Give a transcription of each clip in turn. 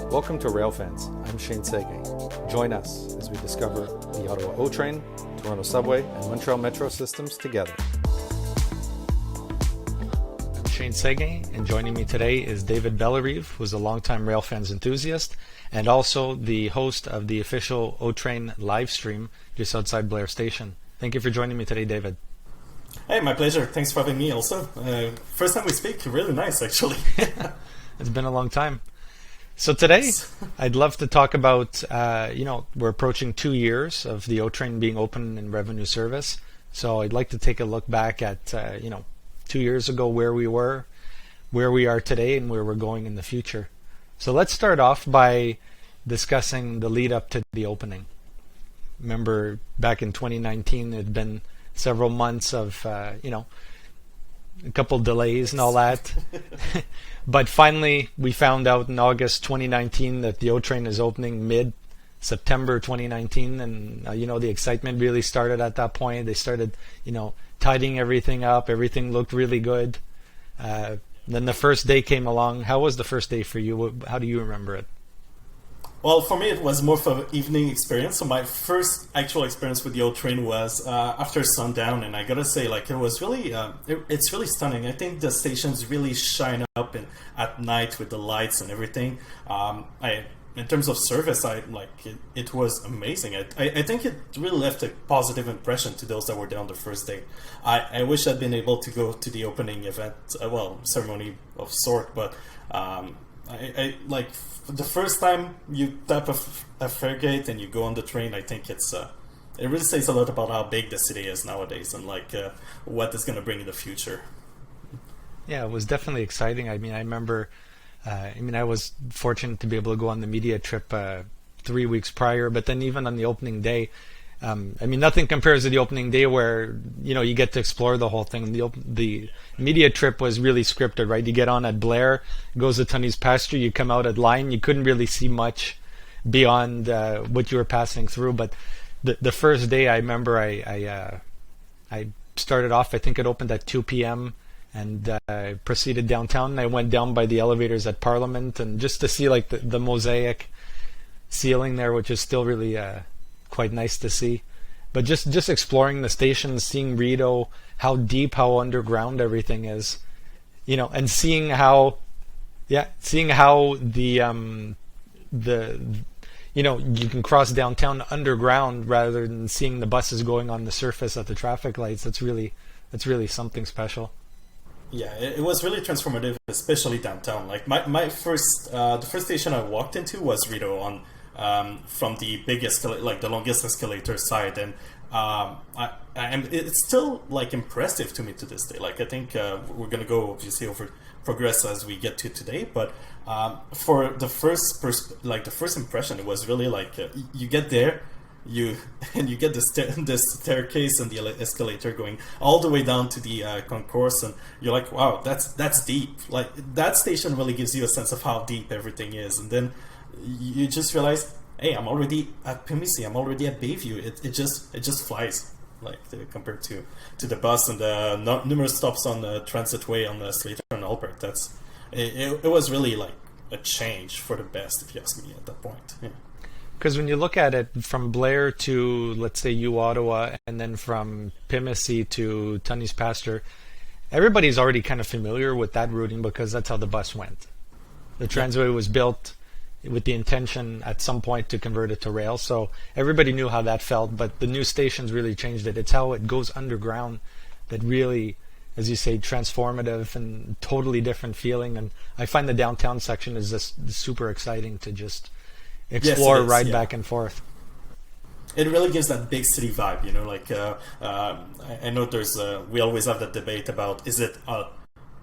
Welcome to Railfans. I'm Shane Sege. Join us as we discover the Ottawa O-Train, Toronto Subway, and Montreal Metro systems together. I'm Shane Sege, and joining me today is David Bellerive, who's a longtime Fans Enthusiast, and also the host of the official O-Train Livestream just outside Blair Station. Thank you for joining me today, David. Hey, my pleasure. Thanks for having me also. First time we speak, really nice actually. It's been a long time. So today, I'd love to talk about, we're approaching 2 years of the O-Train being open in revenue service. So I'd like to take a look back at, 2 years ago, where we were, where we are today, and where we're going in the future. So let's start off by discussing the lead up to the opening. Remember, back in 2019, it had been several months of, a couple delays and all that. But finally, we found out in August 2019 that the O-Train is opening mid-September 2019. And, the excitement really started at that point. They started, tidying everything up. Everything looked really good. Then the first day came along. How was the first day for you? How do you remember it? Well, for me, it was more of an evening experience. So my first actual experience with the O-Train was after sundown, and I gotta say, it was really, it's really stunning. I think the stations really shine up at night with the lights and everything. In terms of service, it was amazing. I think it really left a positive impression to those that were there on the first day. I wish I'd been able to go to the opening event, ceremony of sort, but I the first time you tap a fare gate and you go on the train, I think it really says a lot about how big the city is nowadays and what it's going to bring in the future. Yeah, it was definitely exciting. I remember, I was fortunate to be able to go on the media trip 3 weeks prior, but then even on the opening day, nothing compares to the opening day where, you get to explore the whole thing. The media trip was really scripted, right? You get on at Blair, goes to Tunney's Pasture, you come out at Line. You couldn't really see much beyond what you were passing through. But the first day, I remember I started off, I think it opened at 2 p.m., and I proceeded downtown. And I went down by the elevators at Parliament, and just to see the mosaic ceiling there, which is still really quite nice to see. But just exploring the stations, seeing Rideau, how deep, how underground everything is, and seeing how the you can cross downtown underground rather than seeing the buses going on the surface at the traffic lights. That's really something special. Yeah, it was really transformative, especially downtown. My first, the first station I walked into was Rideau on. From the big escalator, the longest escalator side, and it's still impressive to me to this day. I think we're gonna go obviously over progress as we get to today, but for the first impression, it was really you get there, you get the staircase and the escalator going all the way down to the concourse, and you're like, wow, that's deep. That station really gives you a sense of how deep everything is, and then you just realize, hey, I'm already at Pimisi, I'm already at Bayview. It just flies, compared to the bus and the numerous stops on the Transitway on the Slater and Albert. It was really a change for the best, if you ask me, at that point. Because when you look at it from Blair to, let's say, Ottawa, and then from Pimisi to Tunney's Pasture, everybody's already kind of familiar with that routing because that's how the bus went. The Transway was built with the intention at some point to convert it to rail, so everybody knew how that felt, but the new stations really changed it. It's how it goes underground that really, as you say, transformative and totally different feeling. And I find the downtown section is just super exciting to just explore, ride back and forth. It really gives that big city vibe, I know there's we always have that debate about, is it a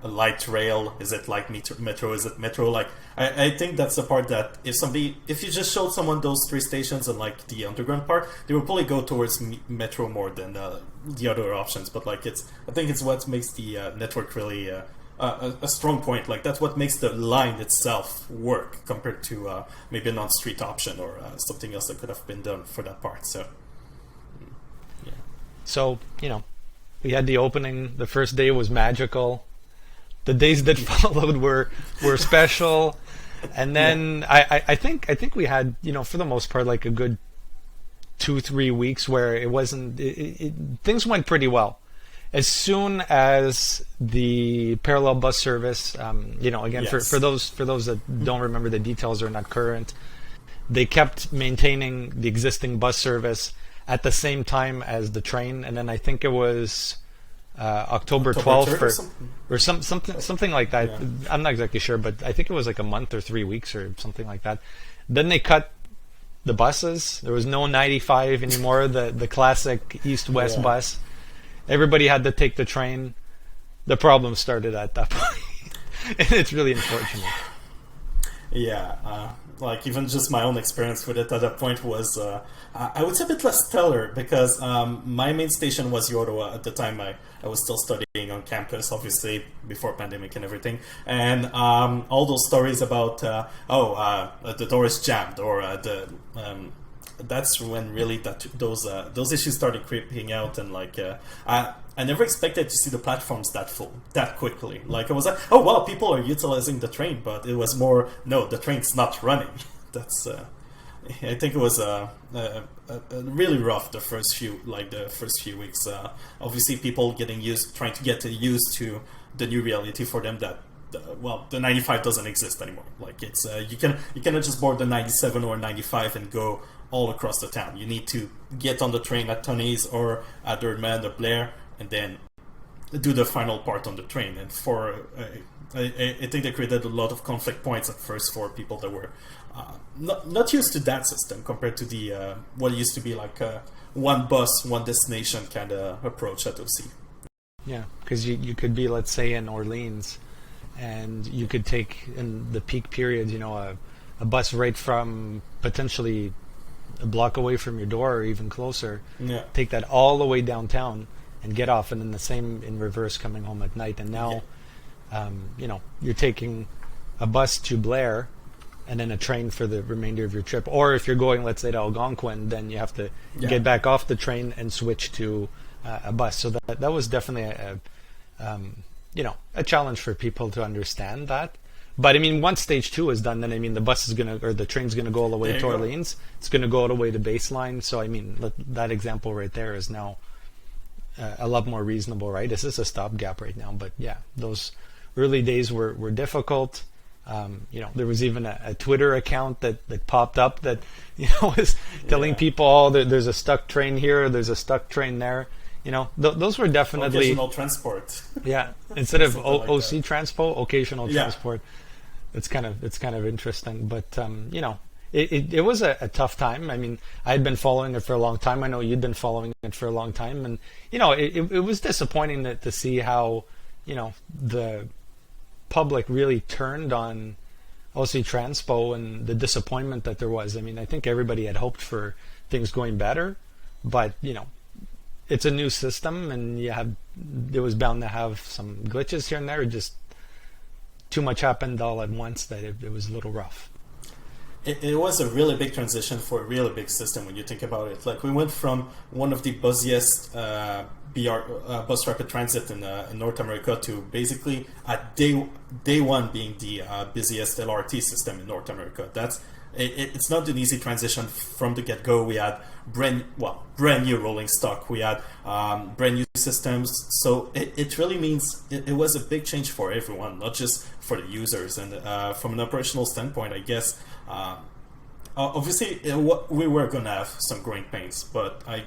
light rail, is it like metro, is it metro? I think that's the part that if you just showed someone those three stations and the underground part, they would probably go towards metro more than the other options. But I think it's what makes the network really a strong point. That's what makes the line itself work compared to maybe a non-street option or something else that could have been done for that part. So So, we had the opening. The first day was magical. The days that followed were special. And then I think we had, for the most part, like a good 2-3 weeks where it wasn't, things went pretty well. As soon as the parallel bus service, again, Yes. for those that don't remember the details or are not current, they kept maintaining the existing bus service at the same time as the train, and then I think it was October 12th or something like that. Yeah. I'm not exactly sure, but I think it was like a month or 3 weeks or something like that. Then they cut the buses. There was no 95 anymore, the classic east-west Yeah. bus. Everybody had to take the train. The problem started at that point. And it's really unfortunate. Yeah, like even just my own experience with it at that point was, I would say a bit less stellar because my main station was Ottawa at the time. I was still studying on campus, obviously before pandemic and everything, and all those stories about the door is jammed or that's when really those issues started creeping out, and like I never expected to see the platforms that full that quickly. Like I was like, oh wow, people are utilizing the train, but it was more, no, the train's not running. That's I think it was really rough the first few weeks. Obviously, people trying to get used to the new reality for them that. The 95 doesn't exist anymore. Like it's you cannot just board the 97 or 95 and go all across the town. You need to get on the train at Tony's or at Erdman or Blair, and then do the final part on the train. And I think they created a lot of conflict points at first for people that were not used to that system compared to the what used to be like a one bus, one destination kind of approach at OC. Yeah, because you could be, let's say, in Orleans, and you could take in the peak period, a bus right from potentially a block away from your door or even closer. Yeah. Take that all the way downtown and get off, and then the same in reverse coming home at night. And now, you're taking a bus to Blair and then a train for the remainder of your trip. Or if you're going, let's say, to Algonquin, then you have to get back off the train and switch to a bus. So that was definitely a challenge for people to understand that. But I mean, once stage 2 is done, then the bus is the train's gonna go all the way to Orleans. It's gonna go all the way to Baseline. So I mean, that example right there is now a lot more reasonable, right? This is a stopgap right now, but yeah, those early days were difficult. There was even a Twitter account that popped up that was telling people, oh, there's a stuck train here, there's a stuck train there. Those were definitely occasional transport. Yeah, instead of Like OC that. transpo, occasional transport. It's kind of interesting, but it was a tough time. I mean, I had been following it for a long time. I know you'd been following it for a long time, and it was disappointing to see how the public really turned on OC Transpo and the disappointment that there was. I mean, I think everybody had hoped for things going better, but it's a new system, and it was bound to have some glitches here and there. Just too much happened all at once that it was a little rough. It was a really big transition for a really big system when you think about it. Like we went from one of the buzziest bus rapid transit in North America to basically at day one being the busiest LRT system in North America. It's not an easy transition from the get-go. We had brand new rolling stock. We had brand new systems. So it really means it was a big change for everyone, not just for the users. And from an operational standpoint, I guess, obviously we were going to have some growing pains, but I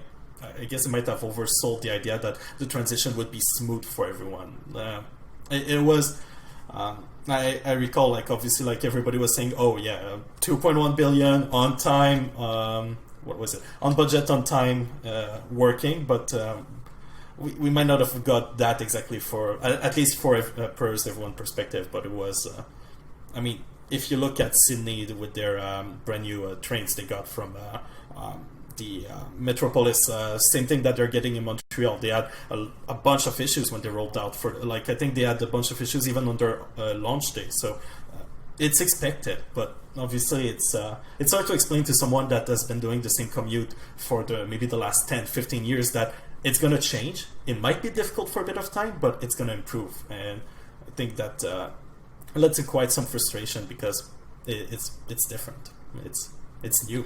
guess it might have oversold the idea that the transition would be smooth for everyone. It was... I recall, like, obviously, like, everybody was saying, oh, yeah, 2.1 billion on time, what was it? On budget, on time, working, but we might not have got that exactly at least for everyone perspective, but it was, I mean, if you look at Sydney with their brand new trains they got from the Metropolis, same thing that they're getting in Montreal. They had a bunch of issues when they rolled out I think they had a bunch of issues even on their launch day. So it's expected, but obviously it's hard to explain to someone that has been doing the same commute for maybe the last 10, 15 years that it's going to change. It might be difficult for a bit of time, but it's going to improve. And I think that led to quite some frustration because it's different. It's new.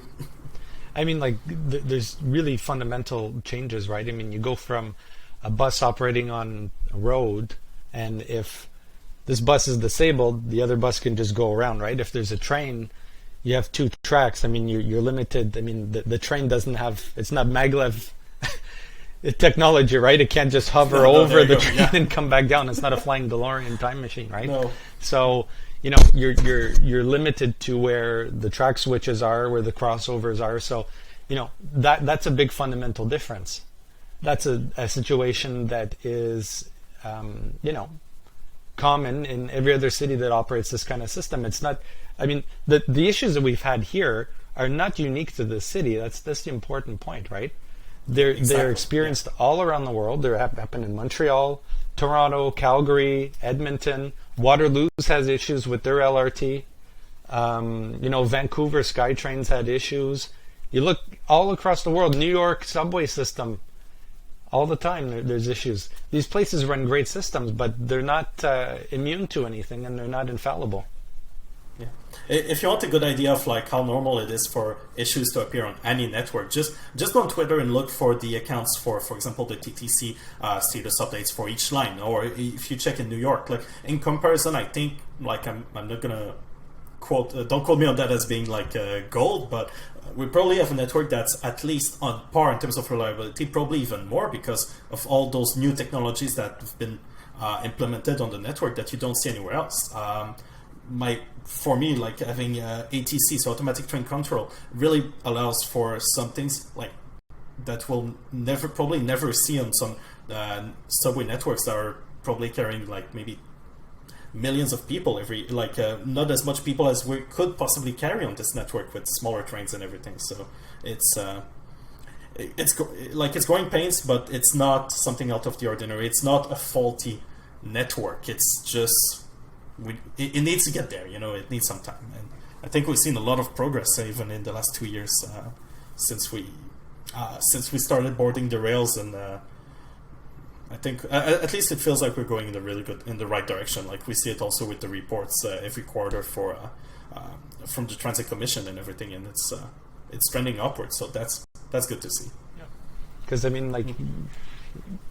I mean, like, there's really fundamental changes, right? I mean, you go from a bus operating on a road, and if this bus is disabled, the other bus can just go around, right? If there's a train, you have two tracks. I mean, you're limited. I mean, the train doesn't have, it's not maglev technology, right? It can't just hover over the train and come back down. It's not a flying DeLorean time machine, right? No. So, you know, you're limited to where the track switches are, where the crossovers are. So, you know, that's a big fundamental difference. That's a situation that is, you know, common in every other city that operates this kind of system. It's not, I mean, the issues that we've had here are not unique to the city. That's the important point, right? They're experienced all around the world. They happen in Montreal, Toronto, Calgary, Edmonton. Waterloo has issues with their LRT. You know, Vancouver SkyTrain's had issues. You look all across the world, New York subway system, all the time there's issues. These places run great systems, but they're not immune to anything, and they're not infallible. Yeah. If you want a good idea of like how normal it is for issues to appear on any network, just go on Twitter and look for the accounts for example, the TTC status updates for each line. Or if you check in New York, like in comparison, I think, like I'm not gonna quote, don't quote me on that as being like gold, but we probably have a network that's at least on par in terms of reliability, probably even more because of all those new technologies that have been implemented on the network that you don't see anywhere else. For me, like having ATC, so automatic train control, really allows for some things like that we'll probably never see on some subway networks that are probably carrying like maybe millions of people not as much people as we could possibly carry on this network with smaller trains and everything. So it's growing pains, but it's not something out of the ordinary. It's not a faulty network. It's just it needs to get there. You know, it needs some time, and I think we've seen a lot of progress even in the last 2 years since we started boarding the rails, and I think at least it feels like we're going in the right direction. Like we see it also with the reports every quarter from the Transit Commission and everything, and it's trending upwards. So that's good to see. Because I mean, like,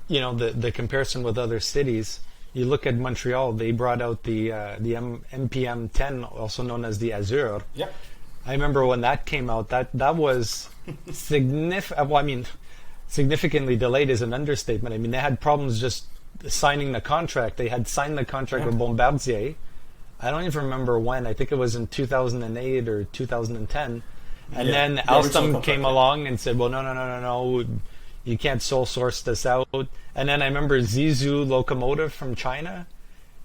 you know, the comparison with other cities. You look at Montreal; they brought out the MPM 10, also known as the Azure. Yeah. I remember when that came out. That was significant. Well, I mean, significantly delayed is an understatement. I mean, they had problems just signing the contract. They had signed the contract with Bombardier. I don't even remember when. I think it was in 2008 or 2010. And then Alstom came along and said, well, no. You can't sole source this out. And then I remember Zizou Locomotive from China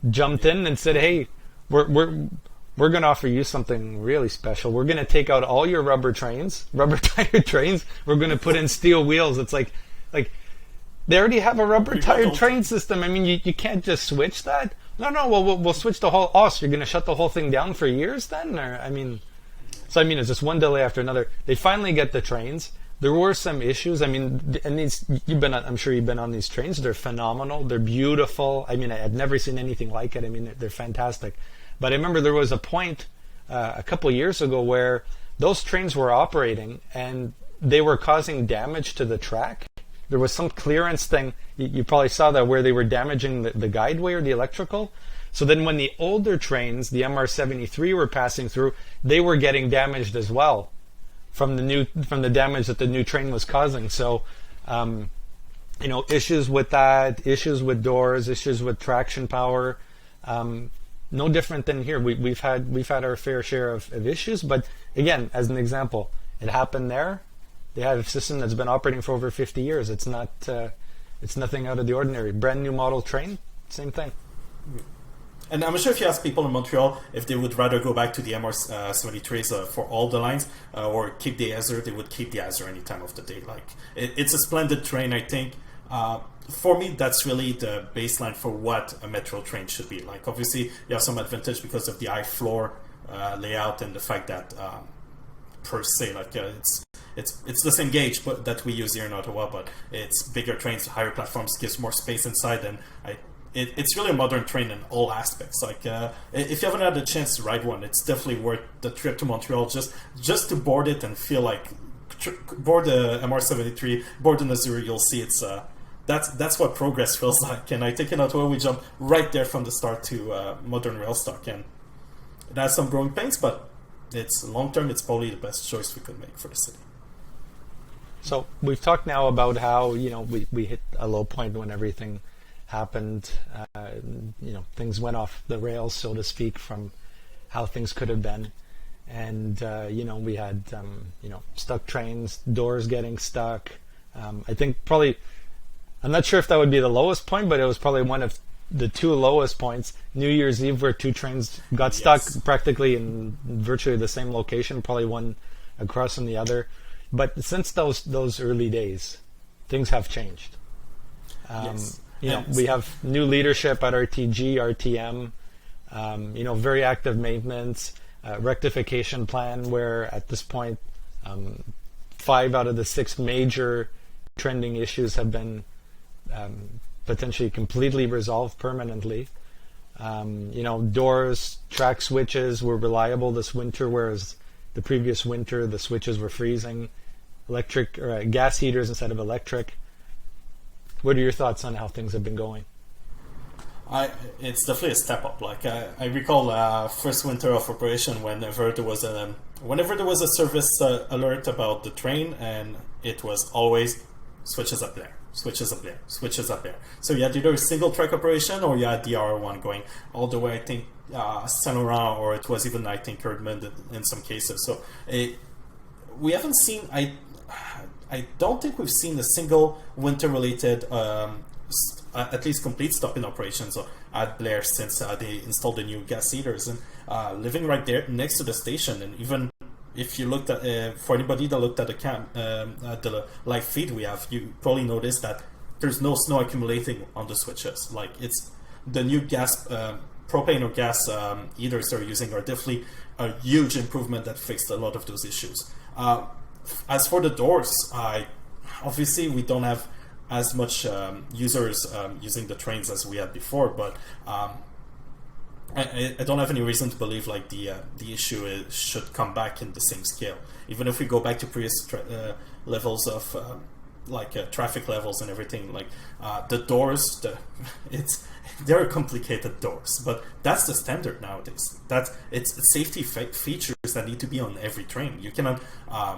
jumped in and said, hey, we're going to offer you something really special. We're going to take out all your rubber tired trains. We're going to put in steel wheels. It's like they already have a rubber tired train system. I mean, you can't just switch that. No. Well, we'll switch the whole. Oh, so you're going to shut the whole thing down for years then? Or I mean, it's just one delay after another. They finally get the trains. There were some issues. I mean, and I'm sure you've been on these trains. They're phenomenal. They're beautiful. I mean, I've never seen anything like it. I mean, they're fantastic. But I remember there was a point a couple of years ago where those trains were operating and they were causing damage to the track. There was some clearance thing. You probably saw that where they were damaging the guideway or the electrical. So then when the older trains, the MR73, were passing through, they were getting damaged as well from the damage that the new train was causing. So, you know, issues with that, issues with doors, issues with traction power. No different than here. We've had our fair share of issues, but again, as an example, it happened there. They have a system that's been operating for over 50 years. It's nothing out of the ordinary. Brand new model train, same thing. And I'm sure if you ask people in Montreal if they would rather go back to the MR73s for all the lines or keep the Azure, they would keep the Azure any time of the day. Like it's a splendid train, I think. For me, that's really the baseline for what a metro train should be. Like obviously, you have some advantage because of the high floor layout and the fact that per se, like it's the same gauge but that we use here in Ottawa, but it's bigger trains, higher platforms, gives more space inside, and it's really a modern train in all aspects. Like if you haven't had a chance to ride one, it's definitely worth the trip to Montreal just to board it and feel like board the MR73, board the Nazuri. You'll see it's that's what progress feels like. And I think in Ottawa we jump right there from the start to modern rail stock, and it has some growing pains, but it's long term. It's probably the best choice we could make for the city. So we've talked now about how we hit a low point when everything happened. Things went off the rails, so to speak, from how things could have been, and we had stuck trains, doors getting stuck. I think probably, I'm not sure if that would be the lowest point, but it was probably one of the two lowest points. New Year's Eve, where two trains got stuck practically in virtually the same location, probably one across from the other. But since those early days, things have changed. We have new leadership at RTG, RTM, very active maintenance, rectification plan, where at this point, 5 out of the 6 major trending issues have been potentially completely resolved permanently. Doors, track switches were reliable this winter, whereas the previous winter the switches were freezing. Electric or gas heaters instead of electric. What are your thoughts on how things have been going? It's definitely a step up. Like I recall first winter of operation, whenever there was a service alert about the train, and it was always switches up there, switches up there, switches up there. So you had either a single track operation or you had the R1 going all the way, I think, Saint Laurent, or it was even, I think, Erdmond in some cases. So we haven't seen, I don't think we've seen a single winter-related, at least complete stop in operations at Blair since they installed the new gas heaters. And living right there next to the station, and even if you looked at, for anybody that looked at the live feed we have, you probably noticed that there's no snow accumulating on the switches. Like, it's the new gas, propane or gas heaters they're using are definitely a huge improvement that fixed a lot of those issues. As for the doors, obviously we don't have as much users using the trains as we had before, but I don't have any reason to believe like the issue should come back in the same scale. Even if we go back to previous levels of traffic levels and everything, like the doors, they're complicated doors, but that's the standard nowadays. It's safety features that need to be on every train. You cannot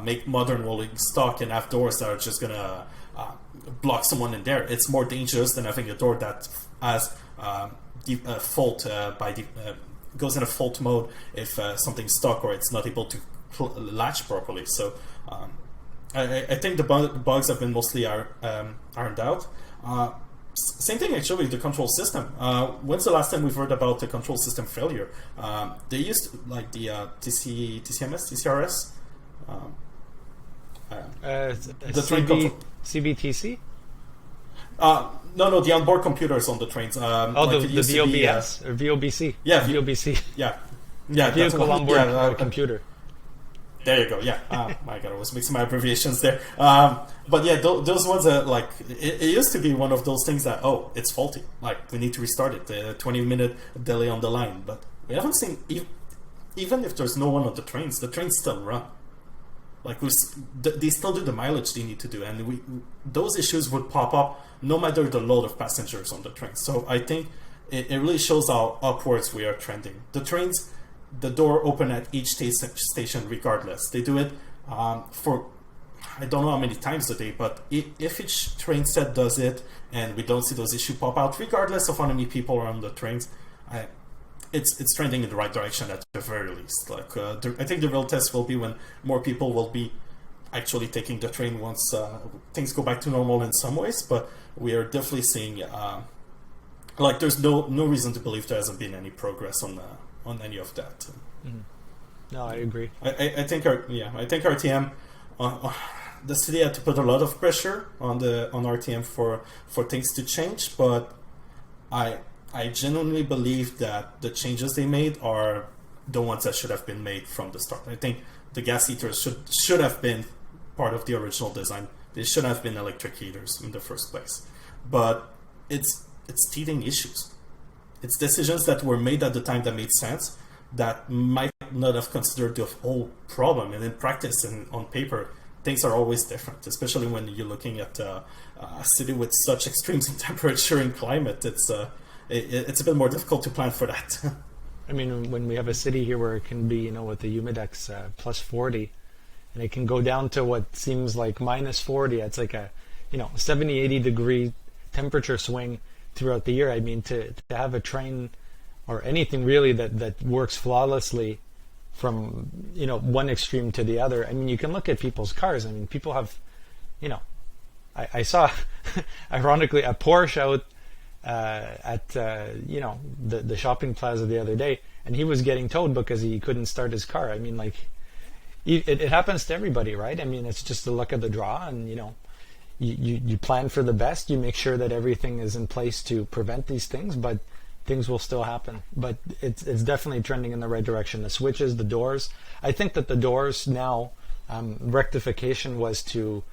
make modern rolling stock and have doors that are just gonna block someone in there. It's more dangerous than having a door that has fault goes in a fault mode if something's stuck or it's not able to latch properly. So I think the bugs have been mostly ironed out. Same thing actually with the control system. When's the last time we've heard about the control system failure? They used like the TCRS. The train CBTC? No, the onboard computers on the trains. The VOBS or VOBC? Yeah, VOBC. Yeah, Vehicle onboard computer. There you go. Yeah. My God, I was mixing my abbreviations there. But yeah, those ones are like, it used to be one of those things that, it's faulty. Like, we need to restart it. 20-minute delay on the line. But we haven't seen, even if there's no one on the trains still run. Like, they still do the mileage they need to do. And those issues would pop up no matter the load of passengers on the train. So I think it really shows how upwards we are trending. The trains, the door open at each station regardless. They do it for I don't know how many times a day, but if each train set does it and we don't see those issues pop out, regardless of how many people are on the trains, it's trending in the right direction at the very least. Like I think the real test will be when more people will be actually taking the train once things go back to normal in some ways. But we are definitely seeing like there's no reason to believe there hasn't been any progress on any of that. Mm-hmm. No, I agree. I think RTM. The city had to put a lot of pressure on RTM for things to change, but I genuinely believe that the changes they made are the ones that should have been made from the start. I think the gas heaters should have been part of the original design. They should have been electric heaters in the first place. But it's teething issues. It's decisions that were made at the time that made sense that might not have considered the whole problem. And in practice and on paper, things are always different, especially when you're looking at a city with such extremes in temperature and climate. It's a bit more difficult to plan for that. I mean, when we have a city here where it can be, with the humidex plus 40, and it can go down to what seems like minus 40, it's like a 70, 80 degree temperature swing throughout the year. I mean, to have a train or anything really that works flawlessly from one extreme to the other. I mean, you can look at people's cars. I mean, people have, I saw ironically a Porsche out at the shopping plaza the other day, and he was getting towed because he couldn't start his car. I mean, like it happens to everybody, right? I mean, it's just the luck of the draw, and you plan for the best. You make sure that everything is in place to prevent these things, but things will still happen. But it's definitely trending in the right direction. The switches, the doors. I think that the doors now, rectification was to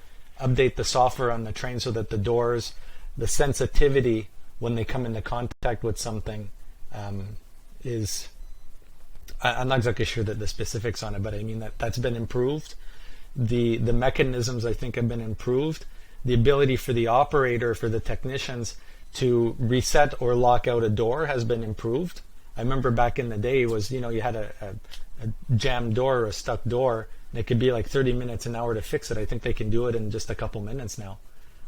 update the software on the train so that the doors, the sensitivity when they come into contact with something is, I'm not exactly sure that the specifics on it, but I mean that's been improved. The mechanisms, I think, have been improved. The ability for the operator, for the technicians to reset or lock out a door has been improved. I remember back in the day was, you had a jammed door or a stuck door, and it could be like 30 minutes, an hour to fix it. I think they can do it in just a couple minutes now.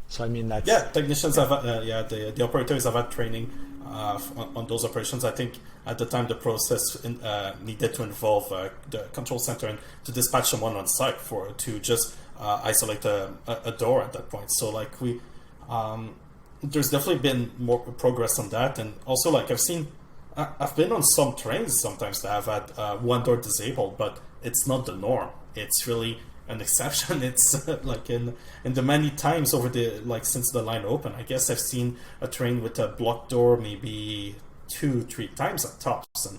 So I mean that's technicians have the operators have had training on those operations. I think at the time the process needed to involve the control center and to dispatch someone on site to just isolate a door at that point. So like there's definitely been more progress on that, and also like I've been on some trains sometimes that have had one door disabled, but it's not the norm. It's really an exception. It's like in the many times over since the line opened, I guess I've seen a train with a blocked door maybe 2-3 times at tops, and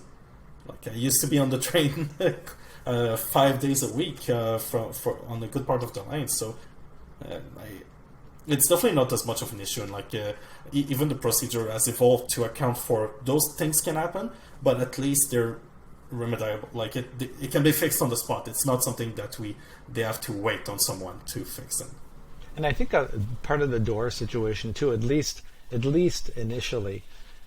like I used to be on the train 5 days a week for on a good part of the line. So it's definitely not as much of an issue, and like even the procedure has evolved to account for those things can happen, but at least they're remediable. Like it can be fixed on the spot. It's not something that they have to wait on someone to fix them. And I think part of the door situation too, at least initially,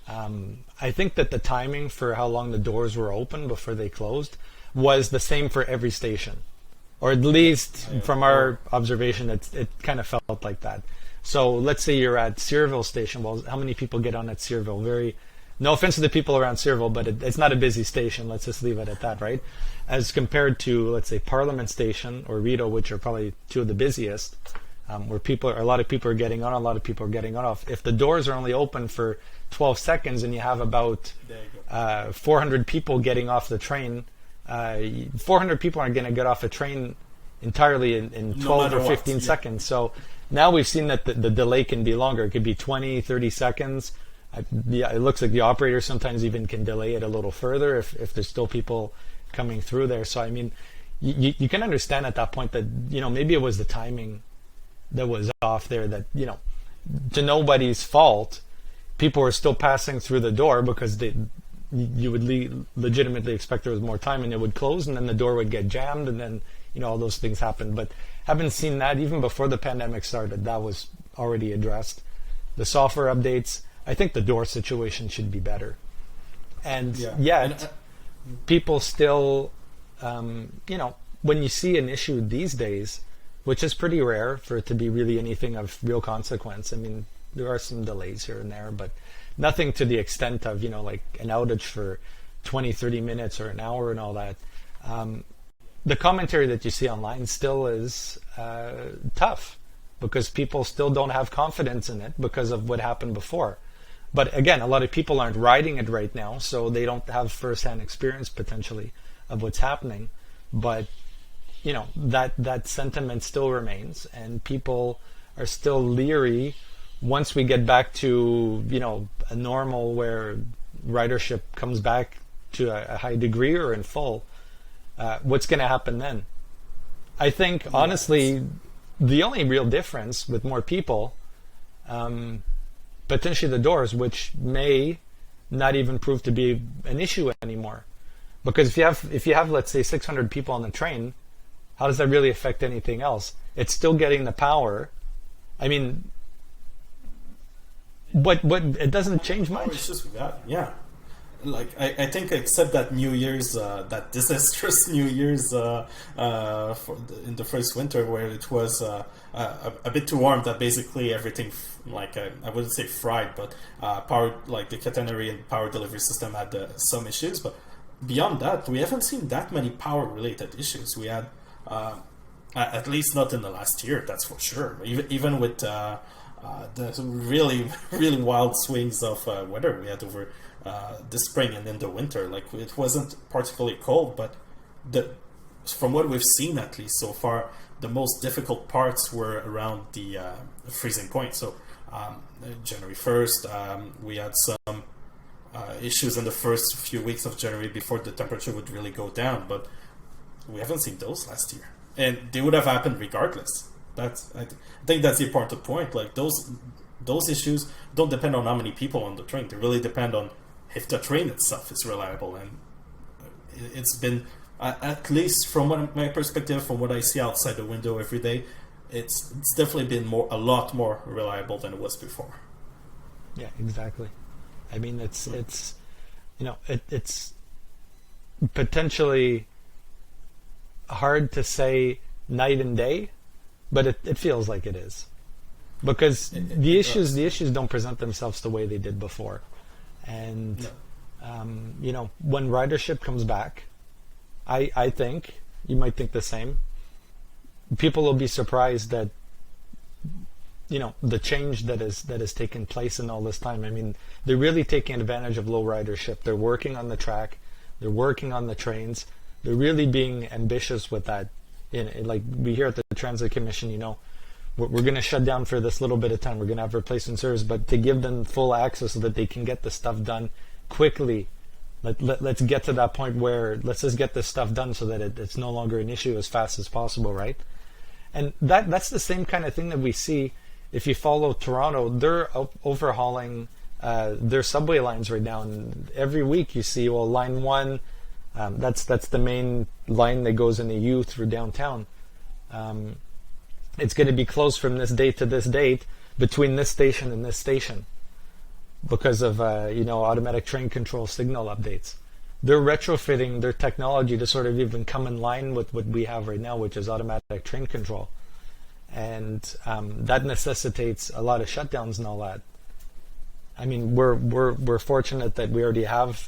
I think that the timing for how long the doors were open before they closed was the same for every station. Or at least from our observation, it kind of felt like that. So let's say you're at Searville Station. Well, how many people get on at Searville? No offense to the people around Searville, but it's not a busy station. Let's just leave it at that, right? As compared to, let's say, Parliament Station or Rideau, which are probably two of the busiest, where a lot of people are getting on, a lot of people are getting off. If the doors are only open for 12 seconds and you have about 400 people getting off the train, 400 people aren't going to get off a train entirely in 12 or 15 seconds. So now we've seen that the delay can be longer. It could be 20, 30 seconds. It looks like the operator sometimes even can delay it a little further if there's still people coming through there. So I mean, you can understand at that point that maybe it was the timing that was off there, that to nobody's fault, people were still passing through the door because you would legitimately expect there was more time, and it would close, and then the door would get jammed, and then all those things happened. But haven't seen that even before the pandemic started. That was already addressed. The software updates, I think the door situation should be better. And yet people still when you see an issue these days, which is pretty rare for it to be really anything of real consequence. I mean, there are some delays here and there, but nothing to the extent of, like an outage for 20, 30 minutes or an hour and all that. The commentary that you see online still is tough because people still don't have confidence in it because of what happened before. But again, a lot of people aren't riding it right now, so they don't have first-hand experience potentially of what's happening. But that sentiment still remains, and people are still leery once we get back to a normal where ridership comes back to a high degree or in full. What's going to happen then? I think honestly, the only real difference with more people, potentially the doors, which may not even prove to be an issue anymore, because if you have let's say 600 people on the train, how does that really affect anything else? It's still getting the power. I mean, what it doesn't change much. It's just that, yeah. Like I think except that New Year's, that disastrous New Year's in the first winter where it was a bit too warm, that basically everything I wouldn't say fried, but power, like the catenary and power delivery system had some issues. But beyond that, we haven't seen that many power related issues. We had at least not in the last year, that's for sure. Even with the really really wild swings of weather we had over this spring and in the winter. Like, it wasn't particularly cold, but from what we've seen, at least so far, the most difficult parts were around the freezing point. So January 1st, we had some issues in the first few weeks of January before the temperature would really go down, but we haven't seen those last year, and they would have happened regardless. I think that's the important point. Like, those issues don't depend on how many people on the train. They really depend on if the train itself is reliable. And it's been, at least from my perspective, from what I see outside the window every day, it's definitely been a lot more reliable than it was before. Yeah, exactly. I mean, it's potentially hard to say night and day, but it feels like it is, because the issues don't present themselves the way they did before. And when ridership comes back, I think you might think the same. People will be surprised that the change that has taken place in all this time. I mean, they're really taking advantage of low ridership. They're working on the track, they're working on the trains, they're really being ambitious with that. Like we hear at the Transit Commission, we're going to shut down for this little bit of time. We're going to have replacement service, but to give them full access so that they can get the stuff done quickly. Let's get to that point where let's just get this stuff done so that it's no longer an issue as fast as possible, right? And that's the same kind of thing that we see. If you follow Toronto, they're overhauling their subway lines right now, and every week you see, line 1, that's the main line that goes into U through downtown. It's going to be closed from this date to this date between this station and this station because of automatic train control signal updates. They're retrofitting their technology to sort of even come in line with what we have right now, which is automatic train control, and that necessitates a lot of shutdowns and all that. I mean, we're fortunate that we already have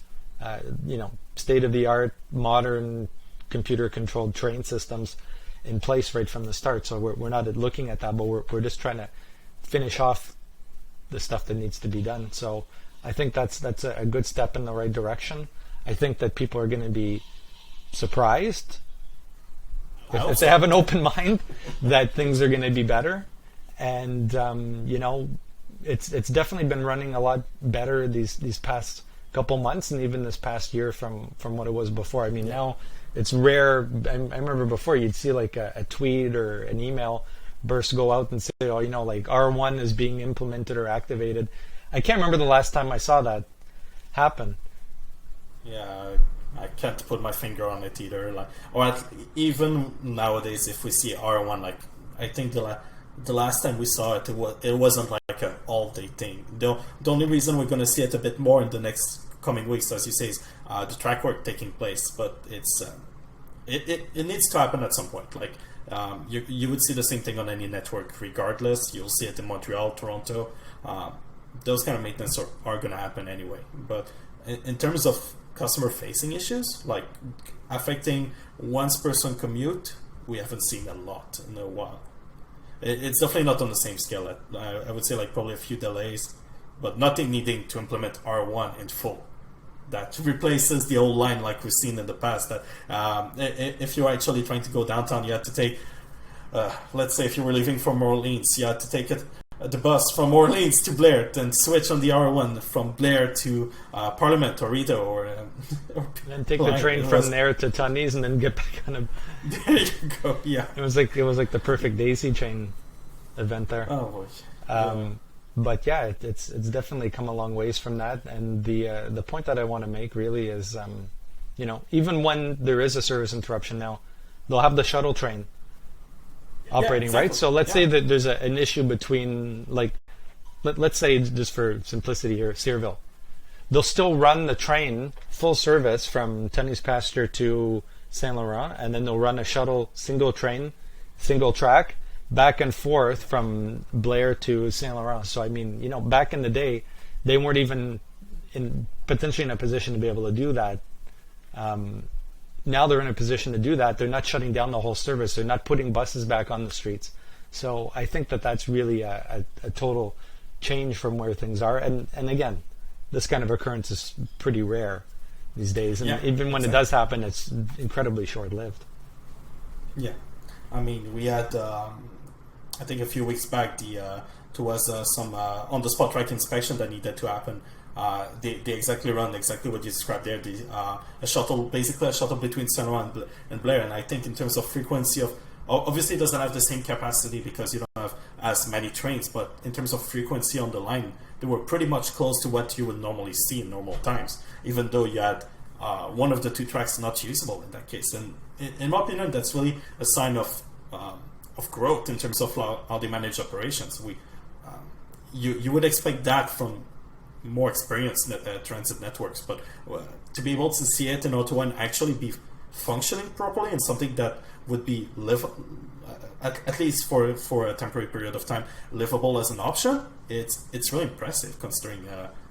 state-of-the-art, modern, computer-controlled train systems in place right from the start. So we're not looking at that, but we're just trying to finish off the stuff that needs to be done. So I think that's a good step in the right direction. I think that people are going to be surprised if they have an open mind that things are going to be better. And it's definitely been running a lot better these past couple months, and even this past year from what it was before. I mean, now it's rare. I remember before you'd see like a tweet or an email burst go out and say, like R1 is being implemented or activated. I can't remember the last time I saw that happen. Yeah, I can't put my finger on it either. Even nowadays, if we see R1, like I think the last time we saw it, it wasn't like an all-day thing. The only reason we're going to see it a bit more in the next coming weeks, as you say, is the track work taking place. But it needs to happen at some point. Like you would see the same thing on any network, regardless. You'll see it in Montreal, Toronto. Those kind of maintenance are going to happen anyway. But in terms of customer-facing issues, like affecting one's person commute, we haven't seen a lot in a while. It's definitely not on the same scale. I would say like probably a few delays, but nothing needing to implement R1 in full. That replaces the old line like we've seen in the past. That if you're actually trying to go downtown, you had to take, let's say if you were leaving from Orleans, you had to take it the bus from Orleans to Blair, then switch on the R1 from Blair to Parliament or Rideau or then take the train from there to Tunney's and then get back on a. There you go. Yeah. It was like the perfect daisy chain event there. Oh boy. But yeah, it's definitely come a long ways from that. And the point that I want to make really is, even when there is a service interruption now, they'll have the shuttle train operating, exactly. Right? So let's say that there's an issue between, like, let's say, just for simplicity here, Searville. They'll still run the train full service from Tunney's Pasture to Saint Laurent, and then they'll run a shuttle single train, single track, back and forth from Blair to Saint Laurent. So I mean, back in the day, they weren't even potentially in a position to be able to do that. Now they're in a position to do that. They're not shutting down the whole service. They're not putting buses back on the streets. So I think that that's really a total change from where things are. And again, this kind of occurrence is pretty rare these days. And even when it does happen, it's incredibly short-lived. Yeah. I mean, we had, I think a few weeks back, there was some on-the-spot track inspection that needed to happen. They exactly run exactly what you described there. A shuttle between Saint Laurent and Blair. And I think in terms of frequency obviously it doesn't have the same capacity because you don't have as many trains, but in terms of frequency on the line, they were pretty much close to what you would normally see in normal times, even though you had one of the two tracks not usable in that case. And in my opinion, that's really a sign of growth in terms of how they manage operations. You would expect that from more experienced transit networks, but to be able to see it in Ottawa and actually be functioning properly and something that would be at least for a temporary period of time livable as an option, it's really impressive considering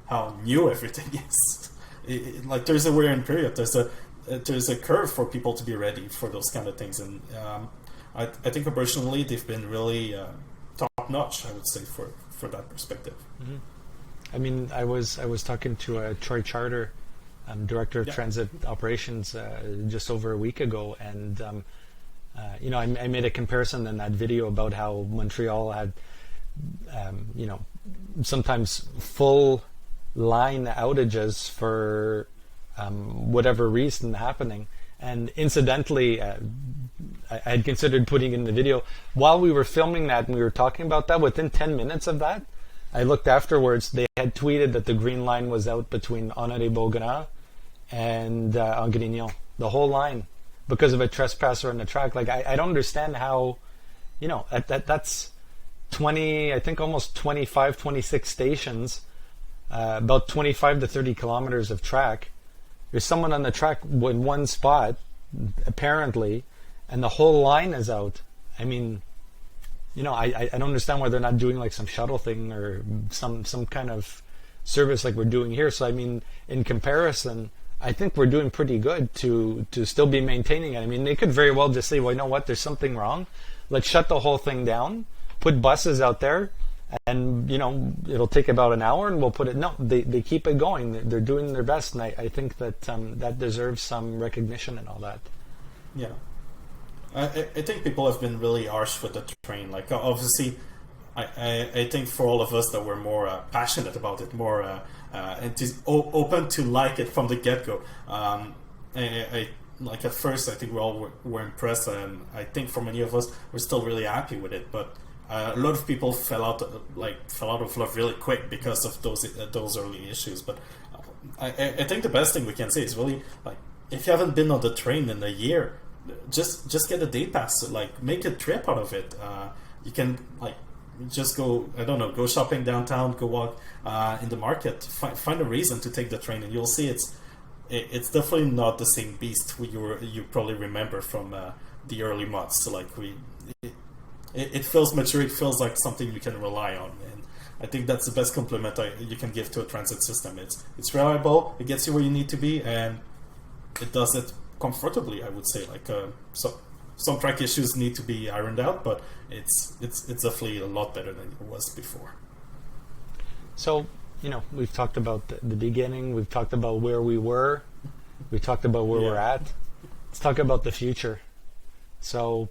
how new everything is. Like there's a wear-in period, there's a curve for people to be ready for those kind of things, and I think operationally they've been really top notch, I would say, for that perspective. Mm-hmm. I mean, I was talking to Troy Charter, Director of Transit Operations, just over a week ago, and I made a comparison in that video about how Montreal had, sometimes full line outages for whatever reason happening. And incidentally, I had considered putting in the video while we were filming that and we were talking about that. Within 10 minutes of that, I looked afterwards. They had tweeted that the green line was out between Honoré-Beaugrand and Angrignon, the whole line, because of a trespasser on the track. Like I don't understand how, that's 20, I think almost 25, 26 stations, about 25 to 30 kilometers of track. There's someone on the track in one spot, apparently, and the whole line is out. I mean, I don't understand why they're not doing like some shuttle thing or some kind of service like we're doing here. So I mean, in comparison, I think we're doing pretty good to still be maintaining it. I mean, they could very well just say, well, you know what, there's something wrong. Let's shut the whole thing down, put buses out there, and it'll take about an hour and we'll put it. No, they keep it going. They're doing their best, and I think that that deserves some recognition and all that. Yeah. I think people have been really harsh with the train. Like obviously, I think for all of us that were more passionate about it, more open to like it from the get-go. I like at first, I think we all were impressed, and I think for many of us, we're still really happy with it. But a lot of people fell out of love really quick because of those early issues. But I think the best thing we can say is really, like, if you haven't been on the train in a year, just get a day pass. Like, make a trip out of it. You can just go, I don't know, go shopping downtown, go walk in the market, find a reason to take the train, and you'll see it's definitely not the same beast you probably remember from the early months. So it feels mature. It feels like something you can rely on, and I think that's the best compliment you can give to a transit system. It's reliable. It gets you where you need to be, and it does it comfortably. I would say, so some track issues need to be ironed out, but it's definitely a lot better than it was before. So we've talked about the beginning. We've talked about where we were. We talked about where we're at. Let's talk about the future. So,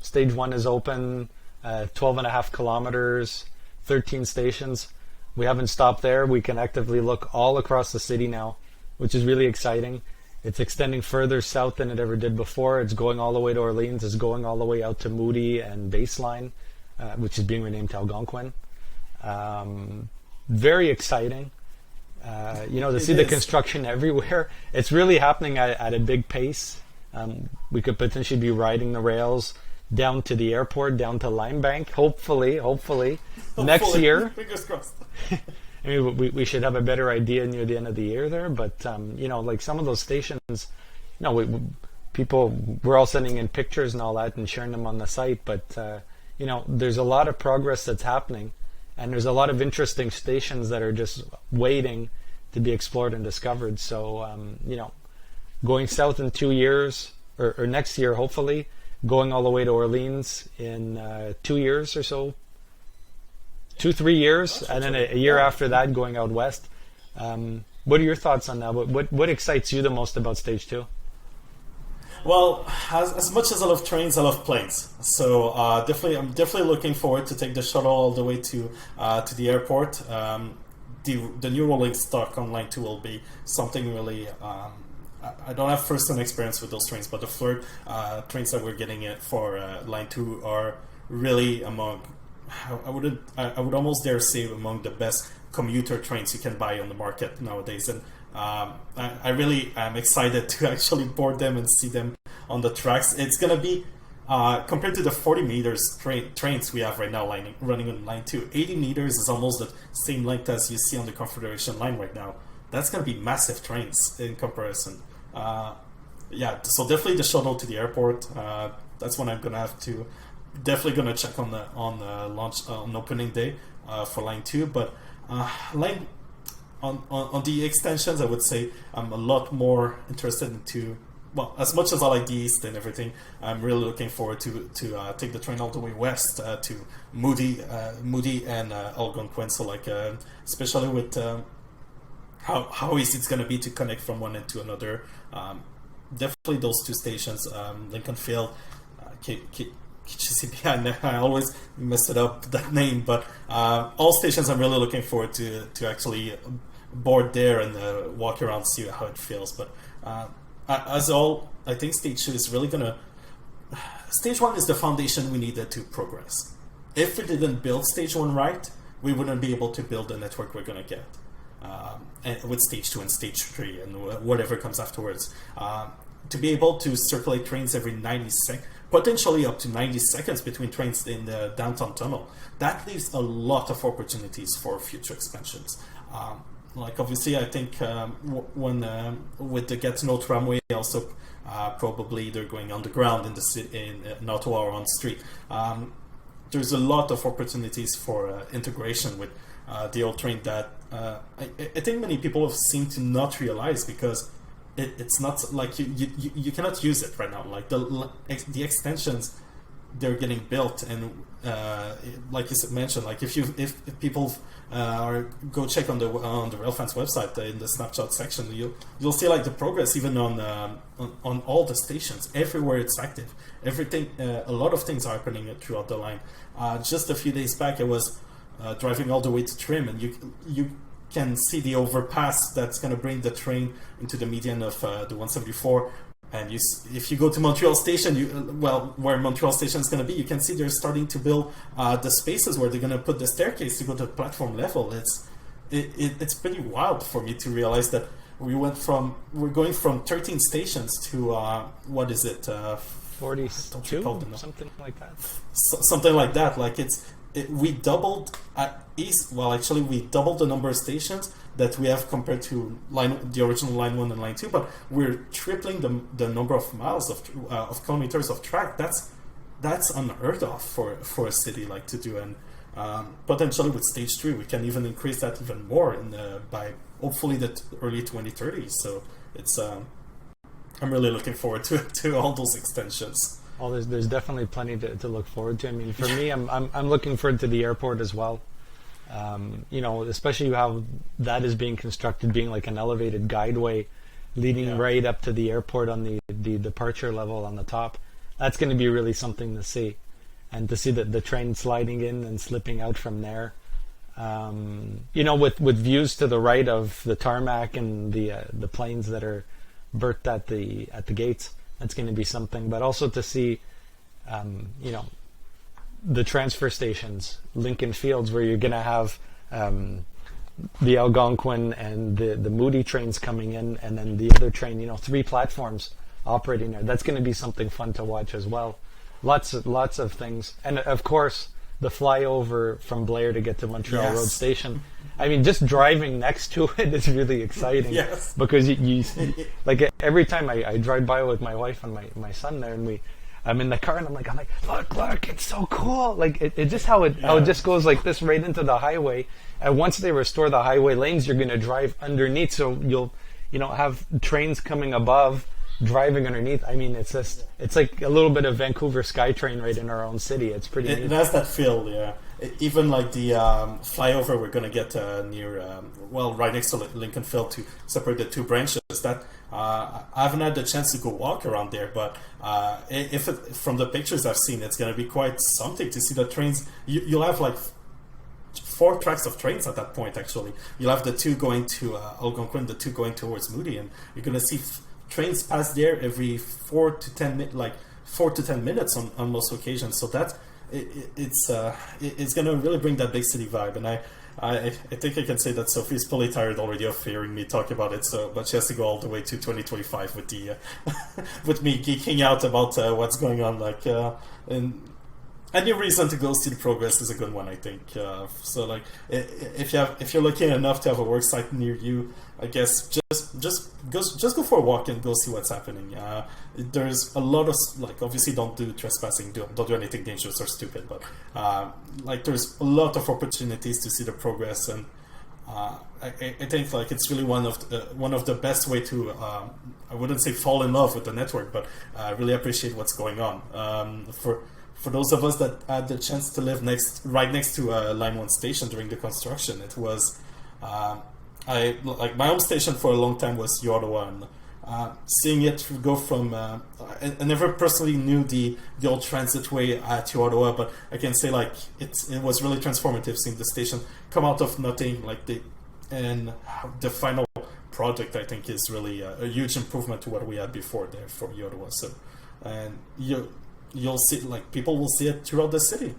stage 1 is open. 12 and a half kilometers, 13 stations. We haven't stopped there. We can actively look all across the city now, which is really exciting. It's extending further south than it ever did before. It's going all the way to Orleans. It's going all the way out to Moody and Baseline, which is being renamed to Algonquin. Very exciting. To see the construction everywhere. It's really happening at a big pace. We could potentially be riding the rails down to the airport, down to Limebank, hopefully next year. Fingers crossed. I mean, we should have a better idea near the end of the year there, but like some of those stations, we're all sending in pictures and all that and sharing them on the site, but there's a lot of progress that's happening, and there's a lot of interesting stations that are just waiting to be explored and discovered. So going south in 2 years or next year, hopefully, going all the way to Orleans in 2 years or so. 2-3 years, and then a year after that going out west. What are your thoughts on that? What excites you the most about Stage 2? Well, as much as I love trains, I love planes. So I'm definitely looking forward to take the shuttle all the way to the airport. The new rolling stock on Line 2 will be something really. I don't have first-hand experience with those trains, but the flirt trains that we're getting it for Line 2 are really among. I would almost dare say among the best commuter trains you can buy on the market nowadays, and I really am excited to actually board them and see them on the tracks. It's gonna be compared to the 40 meters trains we have right now running on Line 2. 80 meters is almost the same length as you see on the Confederation line right now. That's gonna be massive trains in comparison. So definitely the shuttle to the airport. That's when I'm gonna have to. Definitely gonna check on the launch on opening day for Line 2, but line on the extensions, I would say I'm a lot more interested into. Well, as much as I like the East and everything, I'm really looking forward to take the train all the way west to Moody and Algonquin. So especially with how easy it's gonna be to connect from one end to another. Definitely those two stations, Lincoln Field, I always mess it up, that name, but all stations I'm really looking forward to actually board there and walk around, see how it feels. But I think Stage 2 is really gonna. Stage 1 is the foundation we needed to progress. If we didn't build Stage 1 right, we wouldn't be able to build the network we're gonna get and with Stage 2 and Stage 3 and whatever comes afterwards. To be able to circulate trains every 90 seconds, potentially up to 90 seconds between trains in the downtown tunnel, that leaves a lot of opportunities for future expansions. Obviously, I think when with the Gatineau tramway, also probably they're going underground in the city, in Ottawa or on the street. There's a lot of opportunities for integration with the O-Train that I think many people seem to not realize, because it's not like you cannot use it right now. Like the extensions, they're getting built, and like you mentioned, like if people go check on the Railfans website in the snapshot section, you'll see like the progress even on all the stations. Everywhere it's active, everything, a lot of things are happening throughout the line. Just a few days back, I was driving all the way to Trim, and you can see the overpass that's going to bring the train into the median of the 174. And if you go to Montreal Station, where Montreal Station is going to be, you can see they're starting to build the spaces where they're going to put the staircase to go to the platform level. It's pretty wild for me to realize that we're going from 13 stations to what is it? 42, something like that. Something like that. Like we doubled we doubled the number of stations that we have compared to the original Line 1 and Line 2, but we're tripling the number of miles of kilometers of track. That's unheard of for a city like to do, and potentially with Stage 3 we can even increase that even more by hopefully the early 2030s. So it's I'm really looking forward to all those extensions. Well, there's definitely plenty to look forward to. I mean, for me, I'm looking forward to the airport as well. Especially how that is being constructed, being like an elevated guideway leading right up to the airport on the departure level on the top. That's going to be really something to see. and to see the train sliding in and slipping out from there. With views to the right of the tarmac and the planes that are berthed at the gates. That's going to be something. But also to see, the transfer stations, Lincoln Fields, where you're going to have the Algonquin and the Moody trains coming in, and then the other train, 3 platforms operating there. That's going to be something fun to watch as well. Lots of things, and of course the flyover from Blair to get to Montreal Road Station. I mean, just driving next to it is really exciting. Yes. Because you like every time I drive by with my wife and my son there, and I'm in the car and I'm like, look, it's so cool. Like it just how it just goes like this right into the highway. And once they restore the highway lanes, you're going to drive underneath, so you'll have trains coming above, driving underneath. I mean, it's like a little bit of Vancouver SkyTrain right in our own city. It's pretty neat. It has that feel, yeah. Even like the flyover we're going to get near, right next to Lincoln Field to separate the 2 branches. That I haven't had the chance to go walk around there, but from the pictures I've seen, it's going to be quite something to see the trains. You'll have like 4 tracks of trains at that point. Actually, you'll have the 2 going to Algonquin, the 2 going towards Moody, and you're going to see trains pass there every 4 to 10 minutes on most occasions. So that it's going to really bring that big city vibe. And I think I can say that Sophie's probably tired already of hearing me talk about it. But she has to go all the way to 2025 with the with me geeking out about what's going on. Like and any reason to go see the progress is a good one, I think. So like if you're lucky enough to have a work site near you, I guess just go for a walk and go see what's happening. There's a lot of obviously don't do trespassing, don't do anything dangerous or stupid, but there's a lot of opportunities to see the progress, and I think it's really one of the best way to I wouldn't say fall in love with the network, but really appreciate what's going on. For those of us that had the chance to live right next to Line 1 station during the construction, it was my home station for a long time was Ottawa, and seeing it go from I never personally knew the old transitway at Ottawa, but I can say it was really transformative seeing the station come out of nothing, and the final project I think is really a huge improvement to what we had before there for Ottawa. So, and you'll see, people will see it throughout the city.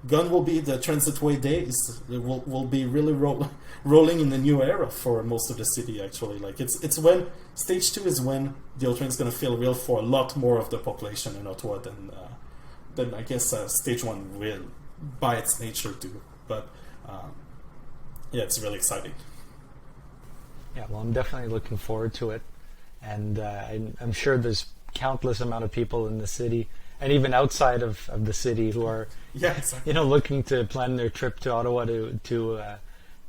Gone will be the transitway days. Will be really rolling in the new era for most of the city. Actually, it's when stage 2 is when the O-Train is going to feel real for a lot more of the population in Ottawa than I guess stage 1 will by its nature do. But it's really exciting. Yeah, well, I'm definitely looking forward to it, and I'm sure there's countless amount of people in the city and even outside of the city who are looking to plan their trip to Ottawa to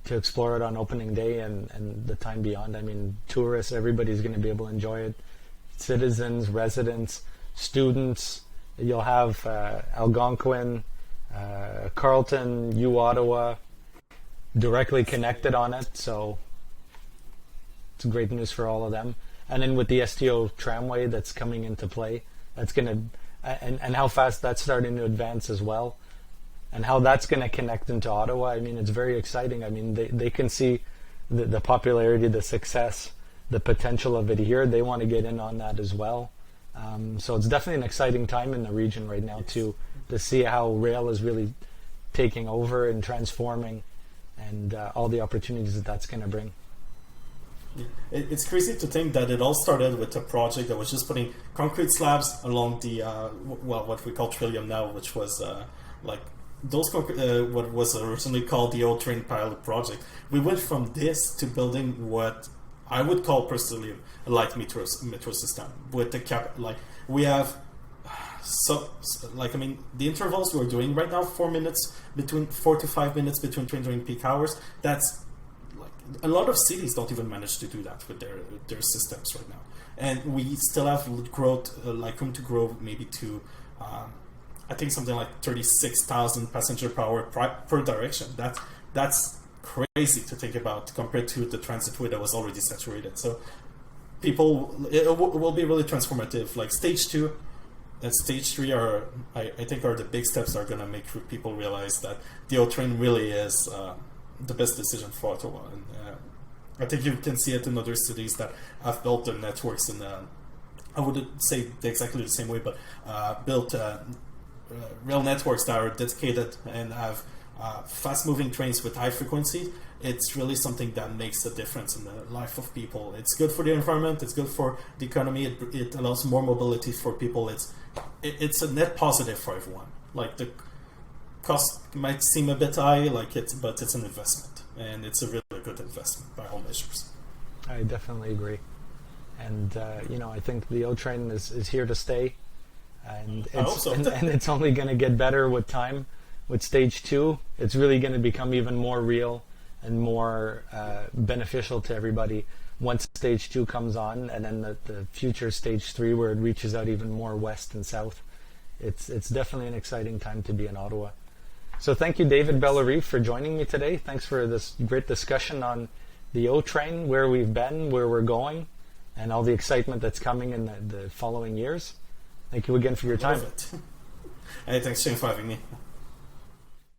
explore it on opening day and the time beyond. I mean, tourists, everybody's going to be able to enjoy it. Citizens, residents, students. You'll have Algonquin, Carleton, Ottawa directly connected on it, so it's great news for all of them. And then with the STO tramway that's coming into play, that's going to and how fast that's starting to advance as well, and how that's going to connect into Ottawa. I mean, it's very exciting. I mean, they can see the popularity, the success, the potential of it here. They want to get in on that as well. So it's definitely an exciting time in the region right now to see how rail is really taking over and transforming, and all the opportunities that that's going to bring. It's crazy to think that it all started with a project that was just putting concrete slabs along the what we call Trillium now, which was those what was originally called the O-Train pilot project. We went from this to building what I would call personally a light metro system with the we have the intervals we're doing right now, 4 to 5 minutes between trains during peak hours. That's a lot of cities don't even manage to do that with their systems right now, and we still have growth, room to grow maybe to I think something like 36,000 passenger per hour per direction. That's crazy to think about compared to the transitway that was already saturated. So it will be really transformative. Stage 2, stage 3 I think are the big steps that are going to make people realize that the O-Train really is the best decision for Ottawa. And I think you can see it in other cities that have built their networks in, I wouldn't say exactly the same way, but built rail networks that are dedicated and have fast-moving trains with high frequency. It's really something that makes a difference in the life of people. It's good for the environment. It's good for the economy. It allows more mobility for people. It's a net positive for everyone. Like the cost might seem a bit high, but it's an investment, and it's a really good investment by all measures. I definitely agree. And I think the O-Train is here to stay, and I hope so. and it's only going to get better with time. With stage 2, it's really going to become even more real and more beneficial to everybody once stage 2 comes on, and then the future stage 3 where it reaches out even more west and south. It's definitely an exciting time to be in Ottawa. So thank you, David Bellerive, for joining me today. Thanks for this great discussion on the O-Train, where we've been, where we're going, and all the excitement that's coming in the following years. Thank you again for your time. Hey, thanks, Shane, for having me.